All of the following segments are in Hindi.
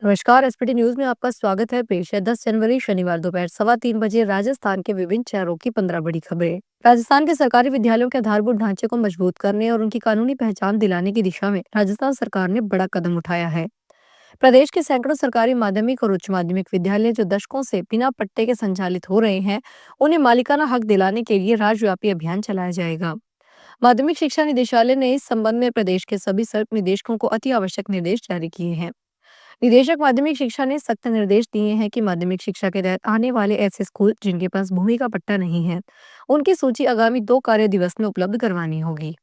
नमस्कार। एसपीटी न्यूज में आपका स्वागत है। पेश है 10 जनवरी शनिवार दोपहर 3:15 राजस्थान के विभिन्न शहरों की 15 बड़ी खबरें। राजस्थान के सरकारी विद्यालयों के आधारभूत ढांचे को मजबूत करने और उनकी कानूनी पहचान दिलाने की दिशा में राजस्थान सरकार ने बड़ा कदम उठाया है। प्रदेश के सैकड़ों सरकारी माध्यमिक और उच्च माध्यमिक विद्यालय जो दशकों से बिना पट्टे के संचालित हो रहे हैं, उन्हें मालिकाना हक दिलाने के लिए राज्यव्यापी अभियान चलाया जाएगा। माध्यमिक शिक्षा निदेशालय ने इस संबंध में प्रदेश के सभी निदेशकों को अति आवश्यक निर्देश जारी किए हैं। निदेशक माध्यमिक शिक्षा ने सख्त निर्देश दिए हैं कि माध्यमिक शिक्षा के तहत आने वाले ऐसे स्कूल जिनके पास भूमि का पट्टा नहीं है, उनकी सूची आगामी 2 कार्य दिवस में उपलब्ध करवानी होगी।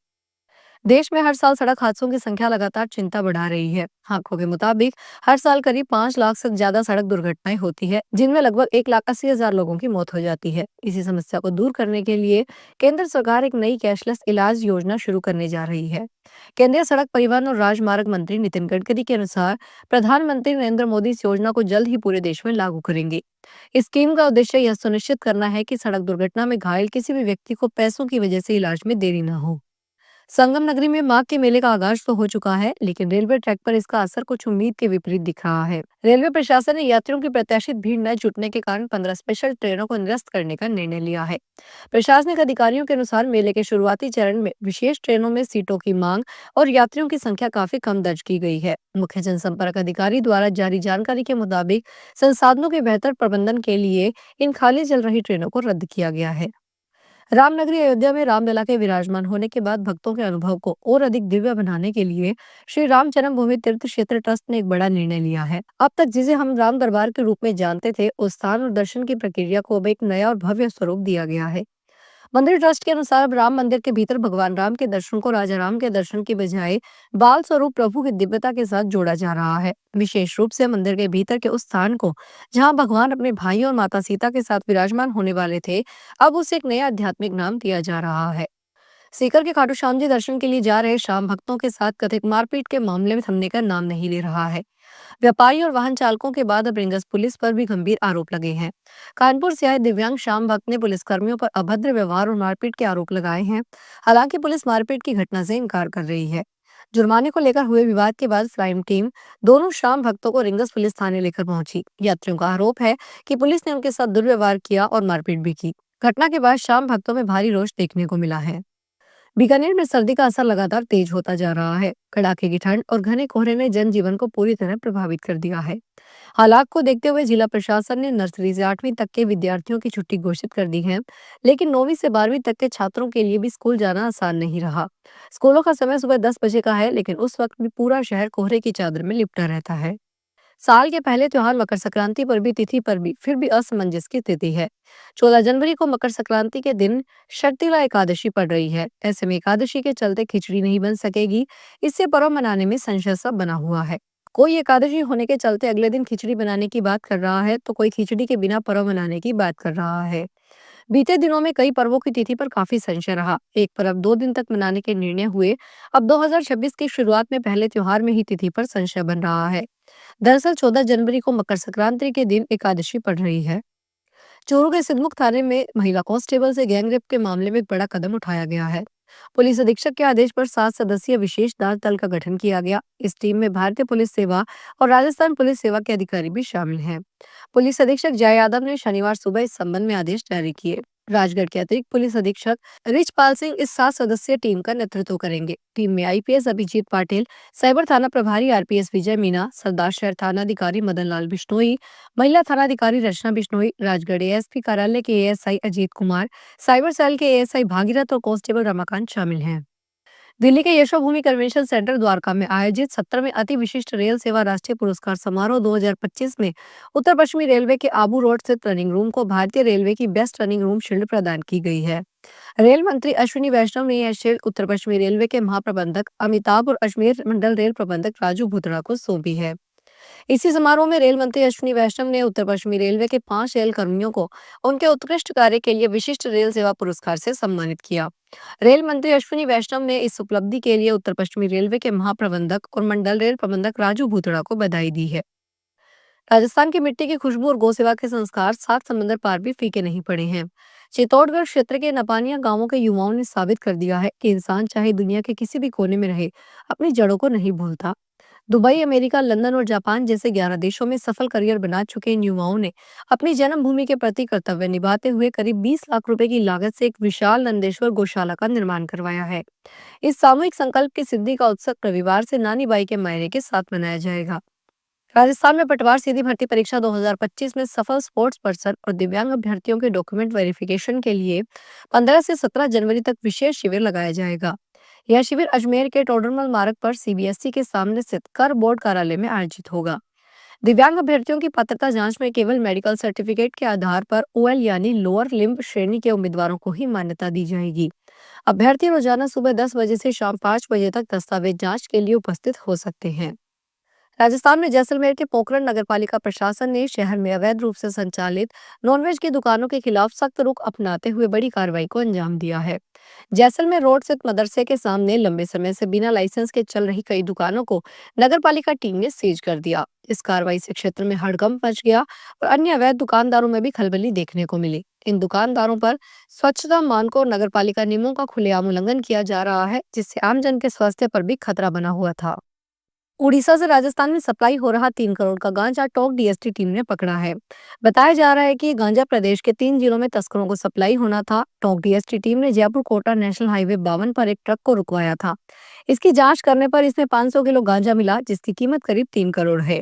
देश में हर साल सड़क हादसों की संख्या लगातार चिंता बढ़ा रही है। आंकड़ों के मुताबिक हर साल करीब 5 लाख से ज्यादा सड़क दुर्घटनाएं होती है, जिनमें लगभग 1,80,000 लोगों की मौत हो जाती है। इसी समस्या को दूर करने के लिए केंद्र सरकार एक नई कैशलेस इलाज योजना शुरू करने जा रही है। केंद्रीय सड़क परिवहन और राजमार्ग मंत्री नितिन गडकरी के अनुसार प्रधानमंत्री नरेंद्र मोदी इस योजना को जल्द ही पूरे देश में लागू करेंगे। इस स्कीम का उद्देश्य यह सुनिश्चित करना है कि सड़क दुर्घटना में घायल किसी भी व्यक्ति को पैसों की वजह से इलाज में देरी न हो। संगम नगरी में माघ के मेले का आगाज तो हो चुका है, लेकिन रेलवे ट्रैक पर इसका असर कुछ उम्मीद के विपरीत दिख रहा है। रेलवे प्रशासन ने यात्रियों की प्रत्याशित भीड़ न जुटने के कारण 15 स्पेशल ट्रेनों को निरस्त करने का निर्णय लिया है। प्रशासनिक अधिकारियों के अनुसार मेले के शुरुआती चरण में विशेष ट्रेनों में सीटों की मांग और यात्रियों की संख्या काफी कम दर्ज की गई है। मुख्य जनसंपर्क अधिकारी द्वारा जारी जानकारी के मुताबिक संसाधनों के बेहतर प्रबंधन के लिए इन खाली चल रही ट्रेनों को रद्द किया गया है। रामनगरी अयोध्या में रामलला के विराजमान होने के बाद भक्तों के अनुभव को और अधिक दिव्य बनाने के लिए श्री राम जन्मभूमि तीर्थ क्षेत्र ट्रस्ट ने एक बड़ा निर्णय लिया है। अब तक जिसे हम राम दरबार के रूप में जानते थे, उस स्थान और दर्शन की प्रक्रिया को अब एक नया और भव्य स्वरूप दिया गया है। मंदिर ट्रस्ट के अनुसार अब राम मंदिर के भीतर भगवान राम के दर्शन को राजा राम के दर्शन की बजाय बाल स्वरूप प्रभु की दिव्यता के साथ जोड़ा जा रहा है। विशेष रूप से मंदिर के भीतर के उस स्थान को जहां भगवान अपने भाई और माता सीता के साथ विराजमान होने वाले थे, अब उसे एक नया आध्यात्मिक नाम दिया जा रहा है। सीकर के खाटू श्याम जी दर्शन के लिए जा रहे शाम भक्तों के साथ कथित मारपीट के मामले में थमने का नाम नहीं ले रहा है। व्यापारी और वाहन चालकों के बाद अब रिंगस पुलिस पर भी गंभीर आरोप लगे हैं। कानपुर से आए दिव्यांग श्याम भक्त ने पुलिसकर्मियों पर अभद्र व्यवहार और मारपीट के आरोप लगाए हैं। हालांकि पुलिस मारपीट की घटना से इनकार कर रही है। जुर्माने को लेकर हुए विवाद के बाद फ्लाइंग टीम दोनों श्याम भक्तों को रिंगस पुलिस थाने लेकर पहुंची। यात्रियों का आरोप है कि पुलिस ने उनके साथ दुर्व्यवहार किया और मारपीट भी की। घटना के बाद श्याम भक्तों में भारी रोष देखने को मिला है। बीकानेर में सर्दी का असर लगातार तेज होता जा रहा है। कड़ाके की ठंड और घने कोहरे ने जनजीवन को पूरी तरह प्रभावित कर दिया है। हालात को देखते हुए जिला प्रशासन ने नर्सरी से 8वीं तक के विद्यार्थियों की छुट्टी घोषित कर दी है, लेकिन 9वीं से 12वीं तक के छात्रों के लिए भी स्कूल जाना आसान नहीं रहा। स्कूलों का समय सुबह 10 बजे का है, लेकिन उस वक्त भी पूरा शहर कोहरे की चादर में लिपटा रहता है। साल के पहले त्योहार मकर संक्रांति पर भी तिथि पर भी फिर भी असमंजस की स्थिति है। 14 जनवरी को मकर संक्रांति के दिन शर्तिला एकादशी पड़ रही है। ऐसे में एकादशी के चलते खिचड़ी नहीं बन सकेगी। इससे पर्व मनाने में संशय सा बना हुआ है। कोई एकादशी होने के चलते अगले दिन खिचड़ी बनाने की बात कर रहा है, तो कोई खिचड़ी के बिना पर्व मनाने की बात कर रहा है। बीते दिनों में कई पर्वों की तिथि पर काफी संशय रहा। एक पर्व 2 दिन तक मनाने के निर्णय हुए। अब 2026 की शुरुआत में पहले त्योहार में ही तिथि पर संशय बन रहा है। दरअसल 14 जनवरी को मकर संक्रांति के दिन एकादशी पड़ रही है। चूरू के सिद्धमुख थाने में महिला कांस्टेबल से गैंगरेप के मामले में एक बड़ा कदम उठाया गया है। पुलिस अधीक्षक के आदेश पर 7 सदस्यीय विशेष जांच दल का गठन किया गया। इस टीम में भारतीय पुलिस सेवा और राजस्थान पुलिस सेवा के अधिकारी भी शामिल हैं। पुलिस अधीक्षक जय यादव ने शनिवार सुबह इस संबंध में आदेश जारी किए। राजगढ़ के अतिरिक्त पुलिस अधीक्षक रिचपाल सिंह इस 7 सदस्यीय टीम का नेतृत्व करेंगे। टीम में आईपीएस अभिजीत पाटिल, साइबर थाना प्रभारी आरपीएस विजय मीना, सरदार शहर थाना अधिकारी मदन लाल बिश्नोई, महिला थाना अधिकारी रचना बिश्नोई, राजगढ़ एएसपी कार्यालय के ASI Ajit Kumar, cyber cell के एएसआई भागीरथ और कांस्टेबल रमाकांत शामिल हैं। दिल्ली के यशोभूमि कन्वेंशन सेंटर द्वारका में आयोजित 17वें अति विशिष्ट रेल सेवा राष्ट्रीय पुरस्कार समारोह 2025 में उत्तर पश्चिमी रेलवे के आबू रोड स्थित रनिंग रूम को भारतीय रेलवे की बेस्ट रनिंग रूम शील्ड प्रदान की गई है। रेल मंत्री अश्विनी वैष्णव ने यह शील्ड उत्तर पश्चिमी रेलवे के महाप्रबंधक अमिताभ और अजमेर मंडल रेल प्रबंधक राजू भूतड़ा को सौंपी है। इसी समारोह में रेल मंत्री अश्विनी वैष्णव ने उत्तर पश्चिमी रेलवे के 5 रेल कर्मियों को उनके उत्कृष्ट कार्य के लिए विशिष्ट रेल सेवा पुरस्कार से सम्मानित किया। रेल मंत्री अश्विनी वैष्णव ने इस उपलब्धि के लिए उत्तर पश्चिमी रेलवे के महाप्रबंधक और मंडल रेल प्रबंधक राजू भूतड़ा को बधाई दी है। राजस्थान की मिट्टी की खुशबू और गौसेवा के संस्कार 7 समंदर पार भी फीके नहीं पड़े हैं। चित्तौड़गढ़ क्षेत्र के नपानिया गांवों के युवाओं ने साबित कर दिया है कि इंसान चाहे दुनिया के किसी भी कोने में रहे, अपनी जड़ों को नहीं भूलता। दुबई, अमेरिका, लंदन और जापान जैसे 11 देशों में सफल करियर बना चुके इन युवाओं ने अपनी जन्मभूमि के प्रति कर्तव्य निभाते हुए करीब 20 लाख रुपए की लागत से एक विशाल नंदेश्वर गौशाला का निर्माण करवाया है। इस सामूहिक संकल्प की सिद्धि का उत्सव रविवार से नानी बाई के मायरे के साथ मनाया जाएगा। राजस्थान में पटवार सीधी भर्ती परीक्षा 2025 में सफल स्पोर्ट्स पर्सन और दिव्यांग अभ्यर्थियों के डॉक्यूमेंट वेरिफिकेशन के लिए 15 से 17 जनवरी तक विशेष शिविर लगाया जाएगा। यह शिविर अजमेर के टोडरमल मार्ग पर सीबीएसई के सामने स्थित कर बोर्ड कार्यालय में आयोजित होगा। दिव्यांग अभ्यर्थियों की पात्रता जांच में केवल मेडिकल सर्टिफिकेट के आधार पर ओएल यानी लोअर लिम्ब श्रेणी के उम्मीदवारों को ही मान्यता दी जाएगी। अभ्यर्थी रोजाना सुबह 10 बजे से शाम 5 बजे तक दस्तावेज जांच के लिए उपस्थित हो सकते हैं। राजस्थान में जैसलमेर के पोखरण नगरपालिका प्रशासन ने शहर में अवैध रूप से संचालित नॉनवेज की दुकानों के खिलाफ सख्त रुख अपनाते हुए बड़ी कार्रवाई को अंजाम दिया है। जैसलमेर रोड स्थित मदरसे के सामने लंबे समय से बिना लाइसेंस के चल रही कई दुकानों को नगरपालिका टीम ने सीज कर दिया। इस कार्रवाई से क्षेत्र में हड़कंप मच गया और अन्य अवैध दुकानदारों में भी खलबली देखने को मिली। इन दुकानदारों पर स्वच्छता मानकों और नगरपालिका नियमों का खुलेआम उल्लंघन किया जा रहा है, जिससे आमजन के स्वास्थ्य पर भी खतरा बना हुआ था। उड़ीसा से राजस्थान में सप्लाई हो रहा 3 करोड़ का गांजा टोंक डीएसटी टीम ने पकड़ा है। बताया जा रहा है कि ये गांजा प्रदेश के 3 जिलों में तस्करों को सप्लाई होना था। टोंक डीएसटी टीम ने जयपुर कोटा नेशनल हाईवे 52 पर एक ट्रक को रुकवाया था। इसकी जांच करने पर इसमें 500 किलो गांजा मिला, जिसकी कीमत करीब 3 करोड़ है।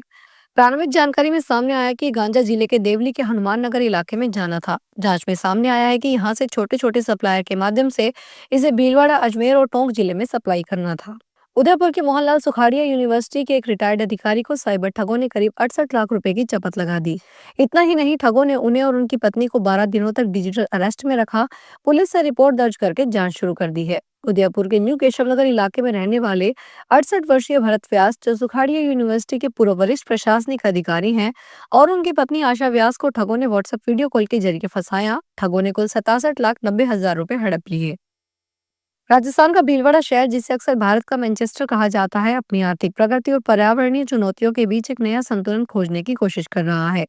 प्रारंभिक जानकारी में सामने आया कि गांजा जिले के देवली के हनुमान नगर इलाके में जाना था। जांच में सामने आया है कि यहाँ से छोटे छोटे सप्लायर के माध्यम से इसे भीलवाड़ा, अजमेर और टोंक जिले में सप्लाई करना था। उदयपुर के मोहनलाल सुखाड़िया यूनिवर्सिटी के एक रिटायर्ड अधिकारी को साइबर ठगों ने करीब 68 लाख रुपए की चपत लगा दी। इतना ही नहीं, ठगों ने उन्हें और उनकी पत्नी को 12 दिनों तक डिजिटल अरेस्ट में रखा। पुलिस से रिपोर्ट दर्ज करके जांच शुरू कर दी है। उदयपुर के न्यू केशवनगर इलाके में रहने वाले 68 वर्षीय भरत व्यास, जो सुखाड़िया यूनिवर्सिटी के पूर्व वरिष्ठ प्रशासनिक अधिकारी हैं, और उनकी पत्नी आशा व्यास को ठगों ने व्हाट्सएप वीडियो कॉल के जरिए फंसाया। ठगों ने कुल 67,90,000 रुपए हड़प लिए। राजस्थान का भीलवाड़ा शहर, जिसे अक्सर भारत का मैनचेस्टर कहा जाता है, अपनी आर्थिक प्रगति और पर्यावरणीय चुनौतियों के बीच एक नया संतुलन खोजने की कोशिश कर रहा है।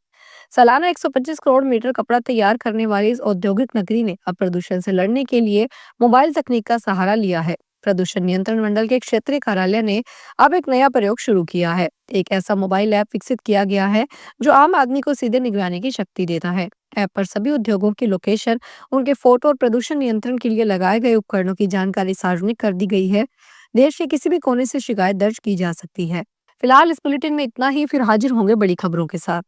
सालाना 125 करोड़ मीटर कपड़ा तैयार करने वाली इस औद्योगिक नगरी ने अब प्रदूषण से लड़ने के लिए मोबाइल तकनीक का सहारा लिया है। प्रदूषण नियंत्रण मंडल के क्षेत्रीय कार्यालय ने अब एक नया प्रयोग शुरू किया है। एक ऐसा मोबाइल ऐप विकसित किया गया है जो आम आदमी को सीधे निगरानी की शक्ति देता है। ऐप पर सभी उद्योगों की लोकेशन, उनके फोटो और प्रदूषण नियंत्रण के लिए लगाए गए उपकरणों की जानकारी सार्वजनिक कर दी गई है। देश के किसी भी कोने से शिकायत दर्ज की जा सकती है। फिलहाल इस बुलेटिन में इतना ही, फिर हाजिर होंगे बड़ी खबरों के साथ।